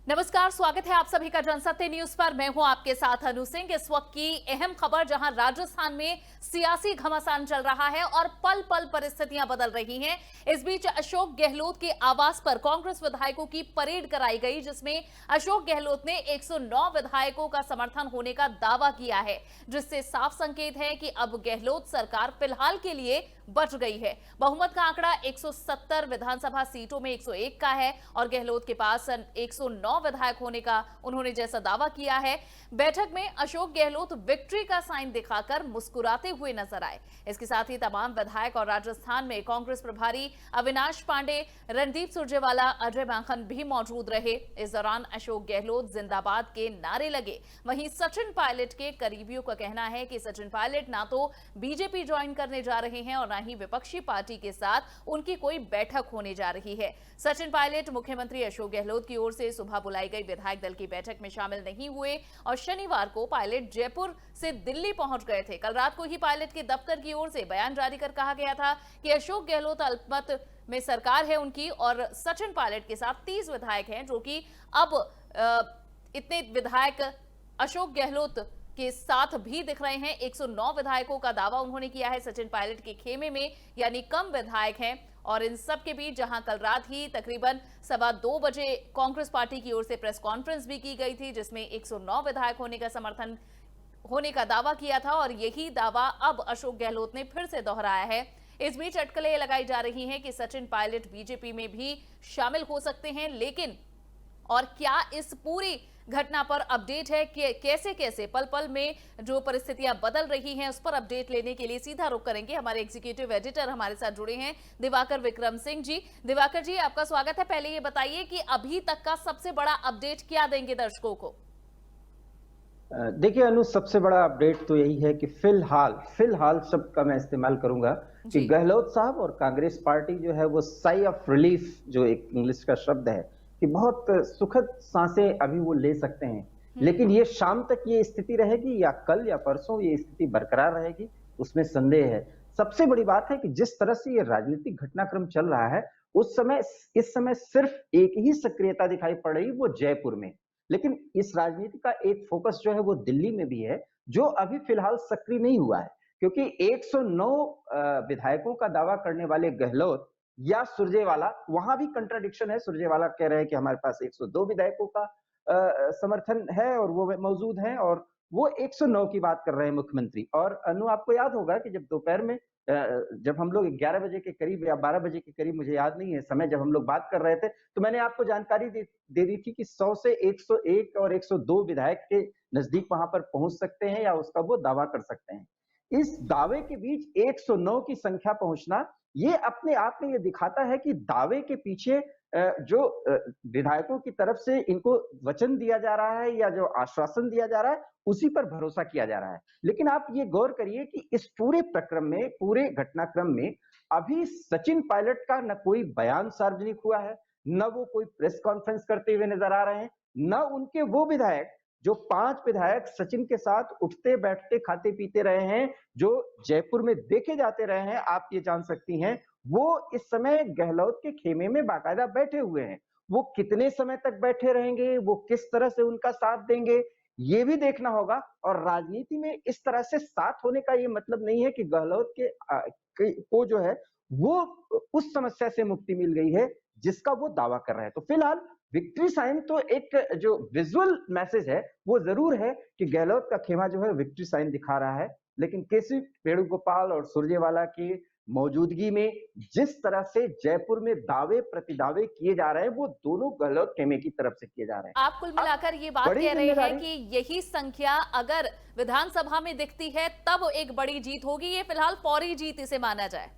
नमस्कार, स्वागत है आप सभी का जनसत्य न्यूज पर। मैं हूं आपके साथ अनु सिंह। इस वक्त की अहम खबर, जहां राजस्थान में सियासी घमासान चल रहा है और पल पल परिस्थितियां बदल रही हैं। इस बीच अशोक गहलोत के आवास पर कांग्रेस विधायकों की परेड कराई गई, जिसमें अशोक गहलोत ने 109 विधायकों का समर्थन होने का दावा किया है, जिससे साफ संकेत है कि अब गहलोत सरकार फिलहाल के लिए बच गई है। बहुमत का आंकड़ा 170 विधानसभा सीटों में 101 का है और गहलोत के पास 109 विधायक होने का उन्होंने जैसा दावा किया है। बैठक में अशोक गहलोत विक्ट्री का साइन दिखाकर मुस्कुराते हुए नजर आए। इसके साथ ही तमाम विधायक और राजस्थान में कांग्रेस प्रभारी अविनाश पांडे, रणदीप सुरजेवाला, अजय माखन भी मौजूद रहे। इस दौरान अशोक गहलोत जिंदाबाद के नारे लगे। वहीं सचिन पायलट के करीबियों का कहना है कि सचिन पायलट ना तो बीजेपी ज्वाइन करने जा रहे हैं और ना ही विपक्षी पार्टी के साथ उनकी कोई बैठक होने जा रही है। सचिन पायलट मुख्यमंत्री अशोक गहलोत की ओर से सुबह बुलाई गई विधायक दल की बैठक में शामिल नहीं हुए और शनिवार को पायलट जयपुर से दिल्ली पहुंच गए थे। कल रात को ही पायलट के दफ्तर की ओर से बयान जारी कर कहा गया था कि अशोक गहलोत अल्पमत में सरकार है उनकी और सचिन पायलट के साथ 30 विधायक हैं, जो कि अब इतने विधायक अशोक गहलोत के साथ भी दिख रहे हैं। 109 विधायकों का दावा उन्होंने किया है सचिन पायलट के खेमे में, यानी कम विधायक हैं। और इन सब के बीच जहां कल रात ही तकरीबन 2:15 बजे कांग्रेस पार्टी की ओर से प्रेस कॉन्फ्रेंस भी की गई थी, जिसमें 109 विधायक होने का समर्थन होने का दावा किया था और यही दावा अब अशोक गहलोत ने फिर से दोहराया है। इस बीच अटकलें लगाई जा रही हैं कि सचिन पायलट बीजेपी में भी शामिल हो सकते हैं, लेकिन और क्या इस पूरी घटना पर अपडेट है कि कैसे कैसे पल पल में जो परिस्थितियां बदल रही हैं, उस पर अपडेट लेने के लिए सीधा रुख करेंगे। हमारे एग्जीक्यूटिव एडिटर हमारे साथ जुड़े हैं दिवाकर विक्रम सिंह जी। दिवाकर जी, आपका स्वागत है। पहले ये बताइए कि अभी तक का सबसे बड़ा अपडेट क्या देंगे दर्शकों को? देखिए अनु, सबसे बड़ा अपडेट तो यही है कि फिलहाल शब्द का मैं इस्तेमाल करूंगा कि गहलोत साहब और कांग्रेस पार्टी जो है वो साई ऑफ रिलीफ, जो एक इंग्लिश का शब्द है, कि बहुत सुखद सांसें अभी वो ले सकते हैं। लेकिन ये शाम तक ये स्थिति रहेगी या कल या परसों ये स्थिति बरकरार रहेगी, उसमें संदेह है। सबसे बड़ी बात है कि जिस तरह से ये राजनीतिक घटनाक्रम चल रहा है, इस समय सिर्फ एक ही सक्रियता दिखाई पड़ रही, वो जयपुर में। लेकिन इस राजनीति का एक फोकस जो है वो दिल्ली में भी है, जो अभी फिलहाल सक्रिय नहीं हुआ है, क्योंकि 109 विधायकों का दावा करने वाले गहलोत या सुरजेवाला, वहां भी कंट्राडिक्शन है। सुरजेवाला कह रहे हैं कि हमारे पास 102 विधायकों का समर्थन है और वो मौजूद हैं, और वो 109 की बात कर रहे हैं मुख्यमंत्री। और अनु, आपको याद होगा कि जब दोपहर में जब हम लोग 11 बजे के करीब या 12 बजे के करीब, मुझे याद नहीं है समय, जब हम लोग बात कर रहे थे, तो मैंने आपको जानकारी दे दी थी कि 100 से 101 और 102 विधायक के नजदीक वहां पर पहुंच सकते हैं या उसका वो दावा कर सकते हैं। इस दावे के बीच 109 की संख्या पहुंचना, ये अपने आप में ये दिखाता है कि दावे के पीछे जो विधायकों की तरफ से इनको वचन दिया जा रहा है या जो आश्वासन दिया जा रहा है, उसी पर भरोसा किया जा रहा है। लेकिन आप ये गौर करिए कि इस पूरे प्रक्रम में, पूरे घटनाक्रम में, अभी सचिन पायलट का न कोई बयान सार्वजनिक हुआ है, न वो कोई प्रेस कॉन्फ्रेंस करते हुए नजर आ रहे हैं, न उनके वो विधायक, जो 5 विधायक सचिन के साथ उठते बैठते खाते पीते रहे हैं, जो जयपुर में देखे जाते रहे हैं, आप ये जान सकती हैं, वो इस समय गहलोत के खेमे में बाकायदा बैठे हुए हैं। वो कितने समय तक बैठे रहेंगे, वो किस तरह से उनका साथ देंगे, ये भी देखना होगा। और राजनीति में इस तरह से साथ होने का ये मतलब नहीं है कि गहलोत को जो है वो उस समस्या से मुक्ति मिल गई है जिसका वो दावा कर रहे हैं। तो फिलहाल विक्ट्री साइन तो एक जो विजुअल मैसेज है वो जरूर है कि गहलोत का खेमा जो है विक्ट्री साइन दिखा रहा है, लेकिन केसी वेणुगोपाल और सुरजेवाला की मौजूदगी में जिस तरह से जयपुर में दावे प्रतिदावे किए जा रहे हैं, वो दोनों गहलोत खेमे की तरफ से किए जा रहे हैं। आप कुल मिलाकर ये बात बड़ी कह रहे हैं जिम्मेदारी, कि यही संख्या अगर विधानसभा में दिखती है तब एक बड़ी जीत होगी। ये फिलहाल फौरी जीत इसे माना जाए।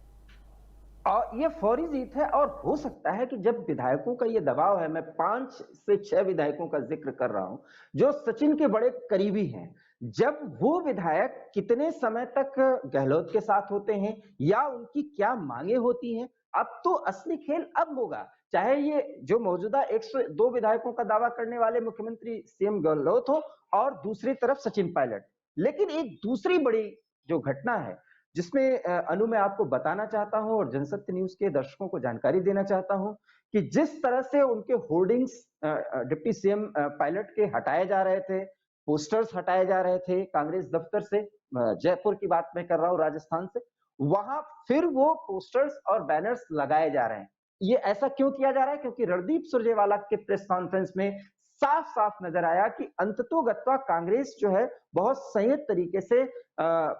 और ये फौरी जीत है, और हो सकता है कि जब विधायकों का ये दबाव है, मैं 5 से 6 विधायकों का जिक्र कर रहा हूं जो सचिन के बड़े करीबी हैं, जब वो विधायक कितने समय तक गहलोत के साथ होते हैं या उनकी क्या मांगे होती हैं, अब तो असली खेल अब होगा। चाहे ये जो मौजूदा 102 विधायकों का दावा करने वाले मुख्यमंत्री सीएम गहलोत हो और दूसरी तरफ सचिन पायलट। लेकिन एक दूसरी बड़ी जो घटना है, जिसमें अनु, मैं आपको बताना चाहता हूं और जनसत्य न्यूज के दर्शकों को जानकारी देना चाहता हूं कि जिस तरह से उनके होर्डिंग्स डिप्टी सीएम पायलट के हटाए जा रहे थे, पोस्टर्स हटाए जा रहे थे कांग्रेस दफ्तर से, जयपुर की बात मैं कर रहा हूँ, राजस्थान से, वहां फिर वो पोस्टर्स और बैनर्स लगाए जा रहे हैं। ये ऐसा क्यों किया जा रहा है? क्योंकि रणदीप सुरजेवाला के प्रेस कॉन्फ्रेंस में साफ-साफ नजर आया कि अंततोगत्वा कांग्रेस जो है बहुत संयत तरीके से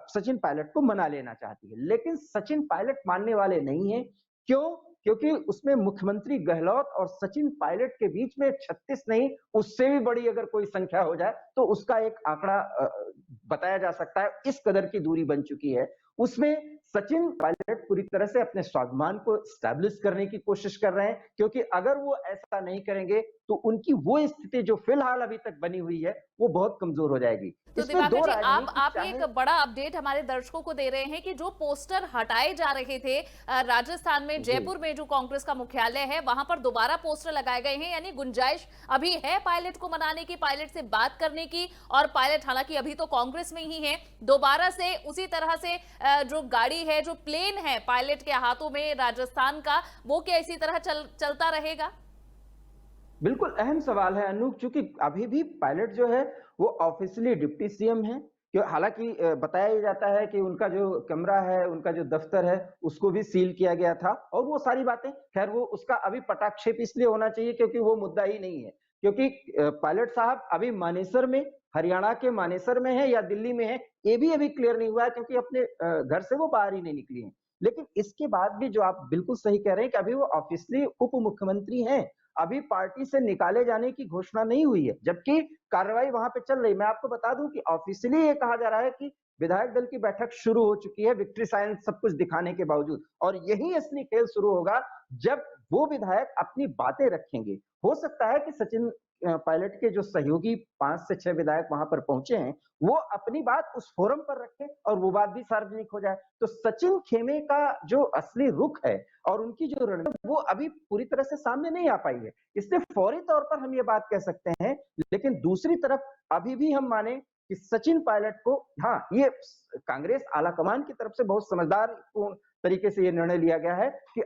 सचिन पायलट को मना लेना चाहती है, लेकिन सचिन पायलट मानने वाले नहीं है। क्यों? क्योंकि उसमें मुख्यमंत्री गहलोत और सचिन पायलट के बीच में 36 नहीं, उससे भी बड़ी अगर कोई संख्या हो जाए तो उसका एक आंकड़ा बताया जा सकता है। इस कदर की दूरी बन चुकी है। उसमें सचिन पायलट पूरी तरह से अपने स्वाभिमान को एस्टैब्लिश करने की कोशिश कर रहे हैं, क्योंकि अगर वो ऐसा नहीं करेंगे तो उनकी वो स्थिति जो फिलहाल अभी तक बनी हुई है वो बहुत कमजोर हो जाएगी। तो इसमें दो दिवाकर जी, राजनीतिक आप ये एक बड़ा अपडेट हमारे दर्शकों को दे रहे हैं कि जो पोस्टर हटाए जा रहे थे राजस्थान में, जयपुर में जो कांग्रेस का मुख्यालय है, वहां पर दोबारा पोस्टर लगाए गए हैं, यानी गुंजाइश अभी है पायलट को मनाने की, पायलट से बात करने की, और पायलट हालांकि अभी तो कांग्रेस में ही है, दोबारा से उसी तरह से जो गाड़ी है, जो प्लेन है पायलट के हाथों में राजस्थान का, वो क्या इसी तरह चलता रहेगा? बिल्कुल अहम सवाल है अनूप, चूंकि अभी भी पायलट जो है वो ऑफिशियली डिप्टी सीएम है। हालांकि बताया ही जाता है कि उनका जो कमरा है, उनका जो दफ्तर है, उसको भी सील किया गया था, और वो सारी बातें, खैर वो उसका अभी पटाक्षेप इसलिए होना चाहिए क्योंकि वो मुद्दा ही नहीं है। क्योंकि पायलट साहब अभी मानेसर में, हरियाणा के मानेसर में है या दिल्ली में है, ये भी अभी क्लियर नहीं हुआ है, क्योंकि अपने घर से वो बाहर ही नहीं निकली है। लेकिन इसके बाद भी जो आप बिल्कुल सही कह रहे हैं कि अभी वो ऑफिशियली उप मुख्यमंत्री हैं, अभी पार्टी से निकाले जाने की घोषणा नहीं हुई है, जबकि कार्रवाई वहां पे चल रही। मैं आपको बता दूं कि ऑफिशियली ये कहा जा रहा है कि विधायक दल की बैठक शुरू हो चुकी है, विक्ट्री साइन सब कुछ दिखाने के बावजूद, और यही असली खेल शुरू होगा जब वो विधायक अपनी बातें रखेंगे। हो सकता है कि सचिन पायलट के जो सहयोगी 5 से 6 विधायक वहां पर पहुंचे हैं, वो अपनी बात उस फोरम पर रखें और वो बात भी सार्वजनिक हो जाए। तो सचिन खेमे का जो असली रुख है और उनकी जो रणनीति, वो अभी पूरी तरह से सामने नहीं आ पाई है। इसलिए फौरी तौर पर हम ये बात कह सकते हैं, लेकिन दूसरी तरफ अभी भी हम माने कि सचिन पायलट को, हाँ, ये कांग्रेस आलाकमान की तरफ से बहुत समझदार तरीके से ये निर्णय लिया गया है कि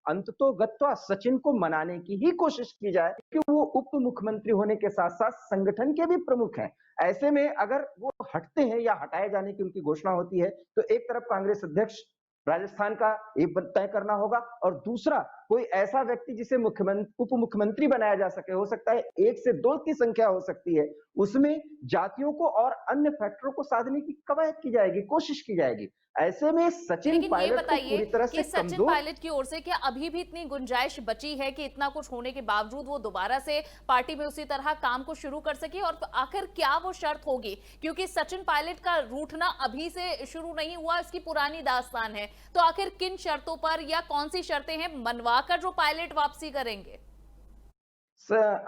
अंततोगत्वा सचिन को मनाने की ही कोशिश की जाए, कि वो उप मुख्यमंत्री होने के साथ साथ संगठन के भी प्रमुख हैं। ऐसे में अगर वो हटते हैं या हटाए जाने की उनकी घोषणा होती है, तो एक तरफ कांग्रेस अध्यक्ष राजस्थान का ये तय करना होगा, और दूसरा कोई ऐसा व्यक्ति जिसे उप मुख्यमंत्री बनाया जा सके, हो सकता है 1 से 2 की संख्या हो सकती है, उसमें जातियों को और अन्य फैक्टरों को साधने की कवायद की जाएगी, कोशिश की जाएगी। ऐसे में सचिन लेकिन ये पायलट को बताइए पूरी तरह कि से सचिन कमजोर, पायलट की ओर से क्या अभी भी इतनी गुंजाइश बची है कि इतना कुछ होने के बावजूद वो दोबारा से पार्टी में उसी तरह काम को शुरू कर सके, और आखिर क्या वो शर्त होगी? क्योंकि सचिन पायलट का रूठना अभी से शुरू नहीं हुआ, इसकी पुरानी दास्तान है, तो आखिर किन शर्तों पर या कौन सी शर्तें हैं मनवाकर जो पायलट वापसी करेंगे?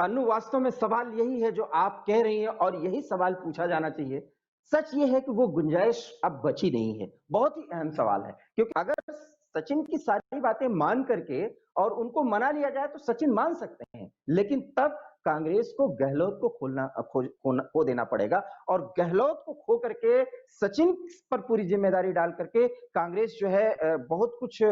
अनु, वास्तव में सवाल यही है जो आप कह रही हैं, और यही सवाल पूछा जाना चाहिए। सच ये है कि वो गुंजाइश अब बची नहीं है। बहुत ही अहम सवाल है, क्योंकि अगर सचिन की सारी बातें मान करके और उनको मना लिया जाए तो सचिन मान सकते हैं, लेकिन तब कांग्रेस को गहलोत को खो देना पड़ेगा, और गहलोत को खो करके सचिन पर पूरी जिम्मेदारी डाल करके कांग्रेस जो है बहुत कुछ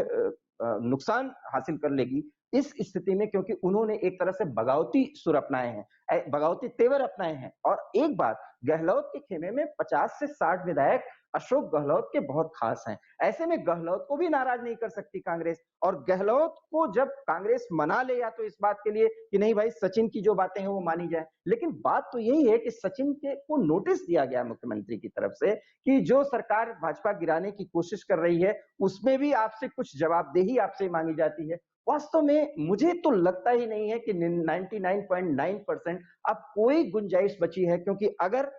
नुकसान हासिल कर लेगी इस स्थिति में, क्योंकि उन्होंने एक तरह से बगावती सुर अपनाए हैं, बगावती तेवर अपनाए हैं। और एक बात, गहलोत के खेमे में 50 से 60 विधायक अशोक गहलोत के बहुत खास हैं। ऐसे में गहलोत को भी नाराज नहीं कर सकती कांग्रेस, और गहलोत को जब कांग्रेस मना ले, या तो इस बात के लिए कि नहीं भाई सचिन की जो बातें हैं वो मानी जाए, लेकिन बात तो यही है कि सचिन के को नोटिस दिया गया मुख्यमंत्री की तरफ से कि जो सरकार भाजपा गिराने की कोशिश कर रही है उसमें भी आपसे कुछ जवाबदेही आपसे मांगी जाती है। वास्तव में मुझे तो लगता ही नहीं है कि 99.9% अब कोई गुंजाइश बची है, क्योंकि अगर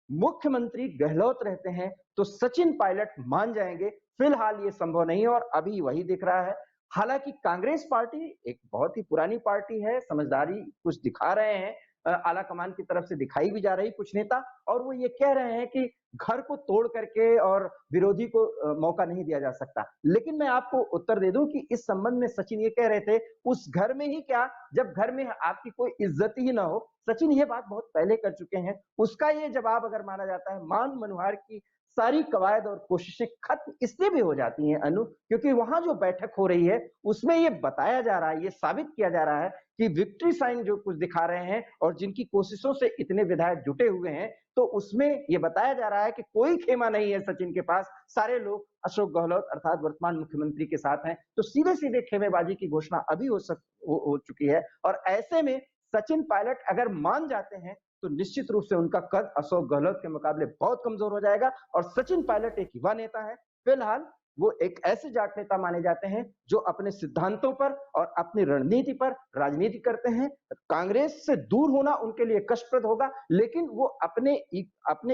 मुख्यमंत्री गहलोत रहते हैं तो सचिन पायलट मान जाएंगे। फिलहाल ये संभव नहीं है, और अभी वही दिख रहा है। हालांकि कांग्रेस पार्टी एक बहुत ही पुरानी पार्टी है, समझदारी कुछ दिखा रहे हैं, आला कमान की तरफ से दिखाई भी जा रही कुछ नेता, और वो ये कह रहे हैं कि घर को तोड़ करके और विरोधी को मौका नहीं दिया जा सकता। लेकिन मैं आपको उत्तर दे दूं कि इस संबंध में सचिन ये कह रहे थे, उस घर में ही क्या, जब घर में आपकी कोई इज्जत ही ना हो। सचिन ये बात बहुत पहले कर चुके हैं। उसका ये जवाब अगर माना जाता है, मान मनोहर की सारी कवायद और कोशिशें खत्म इसलिए भी हो जाती हैं अनु, क्योंकि वहां जो बैठक हो रही है उसमें ये बताया जा रहा है, ये साबित किया जा रहा है कि विक्ट्री साइन जो कुछ दिखा रहे हैं और जिनकी कोशिशों से इतने विधायक जुटे हुए हैं, तो उसमें ये बताया जा रहा है कि कोई खेमा नहीं है सचिन के पास, सारे लोग अशोक गहलोत अर्थात वर्तमान मुख्यमंत्री के साथ हैं। तो सीधे-सीधे खेमेबाजी की घोषणा अभी हो चुकी है और ऐसे में सचिन पायलट अगर मान जाते हैं तो निश्चित रूप से उनका कद अशोक गहलोत के मुकाबले बहुत कमजोर हो जाएगा और सचिन पायलट एक युवा नेता है। फिलहाल वो एक ऐसे जाट नेता माने जाते हैं जो अपने सिद्धांतों पर और अपनी रणनीति पर राजनीति करते हैं। कांग्रेस से दूर होना उनके लिए कष्टप्रद होगा, लेकिन वो अपने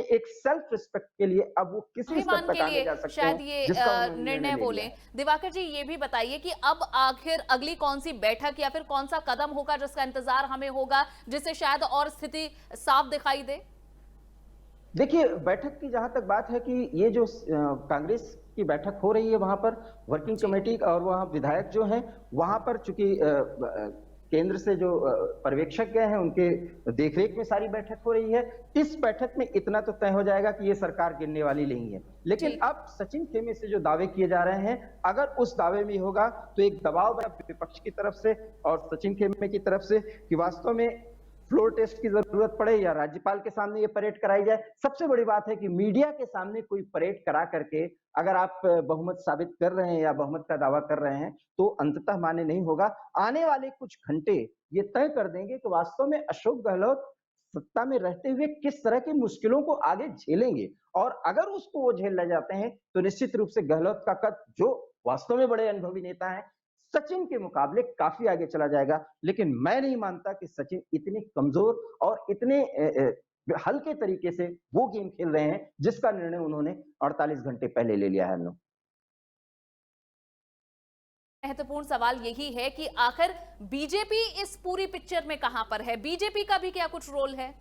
एक सेल्फ रिस्पेक्ट के लिए अब वो किसी स्तर अभिमान तक के आगे लिए जा सकते शायद हैं ये जिसका उन्होंने निर्णय ले बोले। लिया है। दिवाकर जी ये भी बताइए कि अब आखिर अगली कौन सी बैठक या फिर कौन सा कदम होगा जिसका इंतजार हमें होगा, जिससे शायद और स्थिति साफ दिखाई दे? देखिए, बैठक की जहां तक बात है कि ये जो कांग्रेस की बैठक हो रही है वहां पर वर्किंग जी। कमेटी और वहां विधायक जो हैं वहां पर चूंकि केंद्र से जो पर्यवेक्षक गए हैं उनके देखरेख में सारी बैठक हो रही है। इस बैठक में इतना तो तय हो जाएगा कि ये सरकार गिरने वाली नहीं है, लेकिन जी। अब सचिन खेमे से जो दावे किए जा रहे हैं, अगर उस दावे में होगा तो एक दबाव बना विपक्ष की तरफ से और सचिन खेमे की तरफ से कि वास्तव में फ्लोर टेस्ट की जरूरत पड़े या राज्यपाल के सामने ये परेड कराई जाए। सबसे बड़ी बात है कि मीडिया के सामने कोई परेड करा करके अगर आप बहुमत साबित कर रहे हैं या बहुमत का दावा कर रहे हैं तो अंततः मान्य नहीं होगा। आने वाले कुछ घंटे ये तय कर देंगे कि वास्तव में अशोक गहलोत सत्ता में रहते हुए किस तरह की मुश्किलों को आगे झेलेंगे और अगर उसको वो झेल ले जाते हैं तो निश्चित रूप से गहलोत का कद जो वास्तव में बड़े अनुभवी नेता है सचिन के मुकाबले काफी आगे चला जाएगा। लेकिन मैं नहीं मानता कि सचिन इतने कमजोर और इतने हल्के तरीके से वो गेम खेल रहे हैं जिसका निर्णय उन्होंने 48 घंटे पहले ले लिया है। महत्वपूर्ण सवाल यही है कि आखिर बीजेपी इस पूरी पिक्चर में कहां पर है? बीजेपी का भी क्या कुछ रोल है?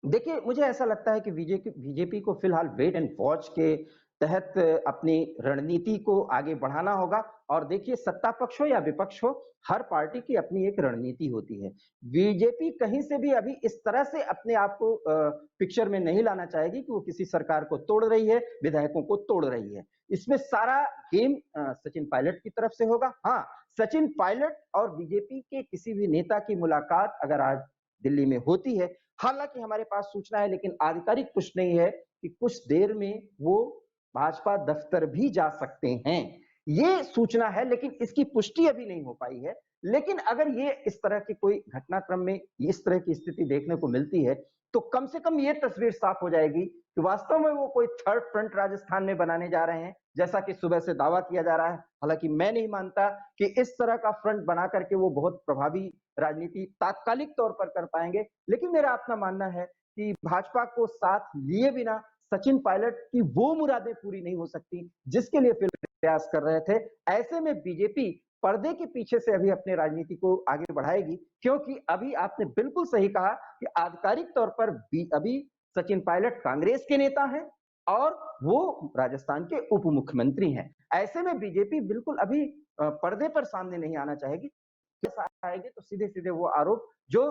देखिए, मुझे ऐसा लगता है कि बीजेपी को फिलहाल वेट एंड वॉच के तहत अपनी रणनीति को आगे बढ़ाना होगा और देखिए सत्ता पक्ष हो या विपक्ष हो, हर पार्टी की अपनी एक रणनीति होती है। बीजेपी कहीं से भी अभी इस तरह से अपने आप को पिक्चर में नहीं लाना चाहेगी कि वो किसी सरकार को तोड़ रही है, विधायकों को तोड़ रही है। इसमें सारा गेम सचिन पायलट की तरफ से होगा। हाँ, सचिन पायलट और बीजेपी के किसी भी नेता की मुलाकात अगर आज दिल्ली में होती है, हालांकि हमारे पास सूचना है लेकिन आधिकारिक कुछ नहीं है कि कुछ देर में वो भाजपा दफ्तर भी जा सकते हैं। ये सूचना है लेकिन इसकी पुष्टि अभी नहीं हो पाई है। लेकिन अगर ये इस तरह की कोई घटनाक्रम में इस तरह की स्थिति देखने को मिलती है तो कम से कम ये तस्वीर साफ हो जाएगी कि वास्तव में वो कोई थर्ड फ्रंट राजस्थान में बनाने जा रहे हैं, जैसा कि सुबह से दावा किया जा रहा है। हालांकि मैं नहीं मानता कि इस तरह का फ्रंट बना करके वो बहुत प्रभावी राजनीति तात्कालिक तौर पर कर पाएंगे। लेकिन मेरा अपना मानना है कि भाजपा को साथ लिए बिना सचिन पायलट की वो मुरादें पूरी नहीं हो सकती जिसके लिए प्रयास कर रहे थे। ऐसे में बीजेपी पर्दे के पीछे से अभी अपनी राजनीति को आगे बढ़ाएगी, क्योंकि अभी आपने बिल्कुल सही कहा कि आधिकारिक तौर पर अभी सचिन पायलट कांग्रेस के नेता हैं और वो राजस्थान के उप मुख्यमंत्री हैं। ऐसे में बीजेपी बिल्कुल अभी पर्दे पर सामने नहीं आना चाहेगी। आएगी तो सीधे-सीधे वो आरोप जो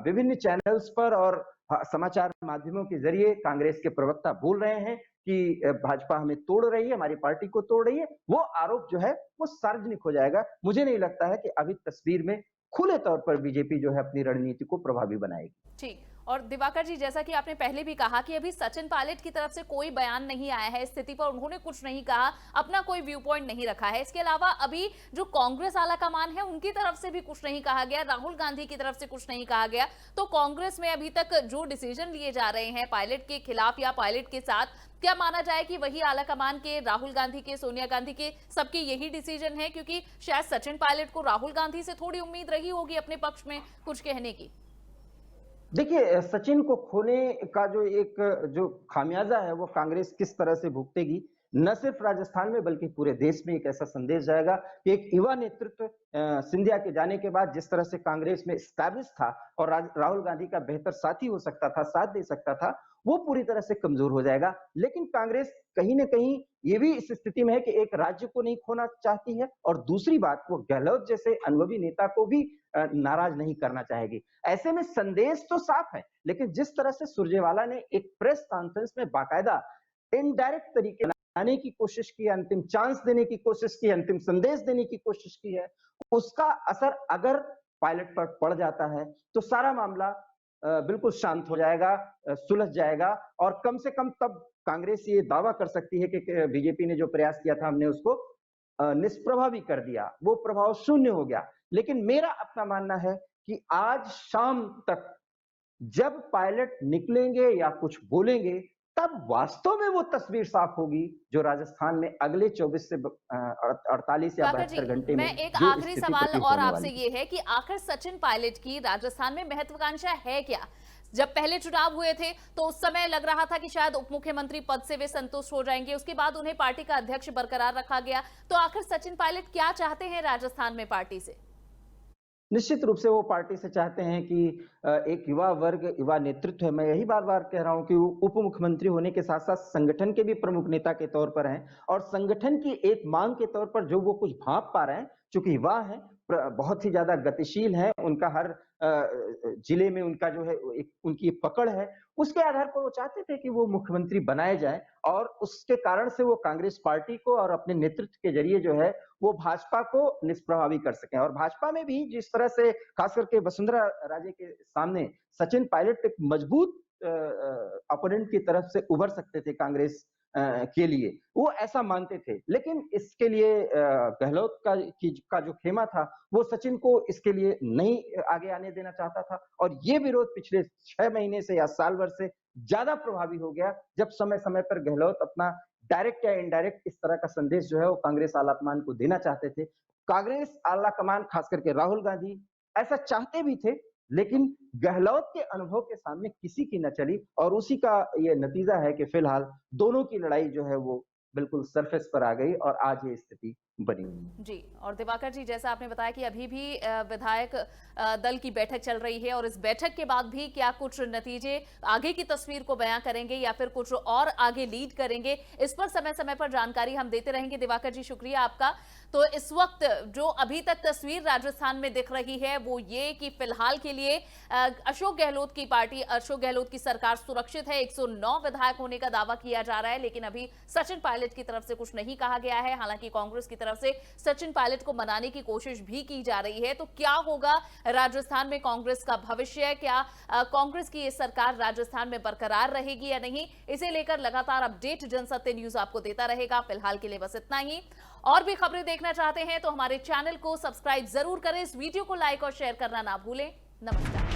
विभिन्न चैनल्स पर और समाचार माध्यमों के जरिए कांग्रेस के प्रवक्ता बोल रहे हैं कि भाजपा हमें तोड़ रही है, हमारी पार्टी को तोड़ रही है, वो आरोप जो है वो सार्वजनिक हो जाएगा। मुझे नहीं लगता है कि अभी तस्वीर में खुले तौर पर बीजेपी जो है अपनी रणनीति को प्रभावी बनाएगी। ठीक। और दिवाकर जी जैसा कि आपने पहले भी कहा कि अभी सचिन पायलट की तरफ से कोई बयान नहीं आया है इस स्थिति पर, उन्होंने कुछ नहीं कहा, अपना कोई व्यू पॉइंट नहीं रखा है। इसके अलावा अभी जो कांग्रेस आला कमान है उनकी तरफ से भी कुछ नहीं कहा गया, राहुल गांधी की तरफ से कुछ नहीं कहा गया। तो कांग्रेस में अभी तक जो डिसीजन लिए जा रहे हैं पायलट के खिलाफ या पायलट के साथ, क्या माना जाए कि वही आला कमान के, राहुल गांधी के, सोनिया गांधी के, सबके यही डिसीजन है? क्योंकि शायद सचिन पायलट को राहुल गांधी से थोड़ी उम्मीद रही होगी अपने पक्ष में कुछ कहने की। देखिए, सचिन को खोने का जो खामियाजा है वो कांग्रेस किस तरह से भुगतेगी, न सिर्फ राजस्थान में बल्कि पूरे देश में एक ऐसा संदेश जाएगा कि एक युवा नेतृत्व सिंधिया के जाने के बाद जिस तरह से कांग्रेस में स्टैब्लिश था और राहुल गांधी का बेहतर साथी हो सकता था, साथ दे सकता था, वो पूरी तरह से कमजोर हो जाएगा। लेकिन कांग्रेस कहीं न कहीं ये भी इस स्थिति में है कि एक राज्य को नहीं खोना चाहती है और दूसरी बात वो गहलोत जैसे अनुभवी नेता को भी नाराज नहीं करना चाहेगी। ऐसे में संदेश तो साफ है, लेकिन जिस तरह से सुरजेवाला ने एक प्रेस कॉन्फ्रेंस में बाकायदा इनडायरेक्ट तरीके लाने की कोशिश की, अंतिम चांस देने की कोशिश की, अंतिम संदेश देने की कोशिश की है, उसका असर अगर पायलट पर पड़ जाता है, तो सारा मामला बिल्कुल शांत हो जाएगा, सुलझ जाएगा और कम से कम तब कांग्रेस ये दावा कर सकती है कि बीजेपी ने जो प्रयास किया था हमने उसको निष्प्रभावी कर दिया, वो प्रभाव शून्य हो गया। लेकिन मेरा अपना मानना है कि आज शाम तक जब पायलट निकलेंगे या कुछ बोलेंगे, तब वास्तव में वो तस्वीर साफ होगी जो राजस्थान में अगले 24 से 48 या दिवाकर जी, 72 घंटे में मैं एक जो आखिरी स्थिति सवाल प्रतीत और होने आपसे वाली है। ये है कि आखिर सचिन पायलट की राजस्थान में महत्वाकांक्षा है क्या? जब पहले चुनाव हुए थे तो उस समय लग रहा था कि शायद उप मुख्यमंत्री पद से वे संतुष्ट हो जाएंगे, उसके बाद उन्हें पार्टी का अध्यक्ष बरकरार रखा गया। तो आखिर सचिन पायलट क्या चाहते हैं राजस्थान में पार्टी से? निश्चित रूप से वो पार्टी से चाहते हैं कि एक युवा वर्ग, युवा नेतृत्व है। मैं यही बार-बार कह रहा हूं कि वो उप मुख्यमंत्री होने के साथ-साथ संगठन के भी प्रमुख नेता के तौर पर हैं और संगठन की एक मांग के तौर पर जो वो कुछ भांप पा रहे हैं, चूंकि युवा हैं, बहुत ही ज्यादा गतिशील हैं, उनका हर जिले में उनका जो है एक उनकी एक पकड़ है, उसके आधार पर वो चाहते थे कि वो मुख्यमंत्री बनाए जाएं और उसके कारण से वो कांग्रेस पार्टी को और अपने नेतृत्व के जरिए जो है वो भाजपा को निष्प्रभावी कर सकें और भाजपा में भी जिस तरह से खास करके वसुंधरा राजे के सामने सचिन पायलट एक मजबूत अपोनेंट की तरफ से उभर सकते थे कांग्रेस के लिए, वो ऐसा मानते थे। लेकिन इसके लिए गहलोत का जो खेमा था, वो सचिन को इसके लिए नहीं आगे आने देना चाहता था और ये विरोध पिछले 6 महीने से या साल भर से ज्यादा प्रभावी हो गया, जब समय-समय पर गहलोत अपना डायरेक्ट या इनडायरेक्ट इस तरह का संदेश जो है वो कांग्रेस आलाकमान को देना चाहते थे। कांग्रेस आलाकमान खास करके राहुल गांधी ऐसा चाहते भी थे, लेकिन गहलोत के अनुभव के सामने किसी की न चली और उसी का ये नतीजा है कि फिलहाल दोनों की लड़ाई जो है वो बिल्कुल सरफेस पर आ गई और आज ये स्थिति बनी हुई है। जी, और दिवाकर जी, जैसा आपने बताया कि अभी भी विधायक दल की बैठक चल रही है और इस बैठक के बाद भी क्या कुछ नतीजे आगे की तस्वीर को बयां करेंगे या फिर कुछ और आगे लीड करेंगे, इस पर समय समय पर जानकारी हम देते रहेंगे। दिवाकर जी, शुक्रिया आपका। तो इस वक्त जो अभी तक तस्वीर राजस्थान में दिख रही है वो ये कि फिलहाल के लिए अशोक गहलोत की पार्टी, अशोक गहलोत की सरकार सुरक्षित है। 109 विधायक होने का दावा किया जा रहा है, लेकिन अभी सचिन पायलट की तरफ से कुछ नहीं कहा गया है। हालांकि कांग्रेस की तरफ से सचिन पायलट को मनाने की कोशिश भी की जा रही है। तो क्या होगा राजस्थान में कांग्रेस का भविष्य? क्या कांग्रेस की ये सरकार राजस्थान में बरकरार रहेगी या नहीं? इसे लेकर लगातार अपडेट जनसत्य न्यूज आपको देता रहेगा। फिलहाल के लिए बस इतना ही। और भी खबरें देखना चाहते हैं तो हमारे चैनल को सब्सक्राइब जरूर करें। इस वीडियो को लाइक और शेयर करना ना भूलें। नमस्कार।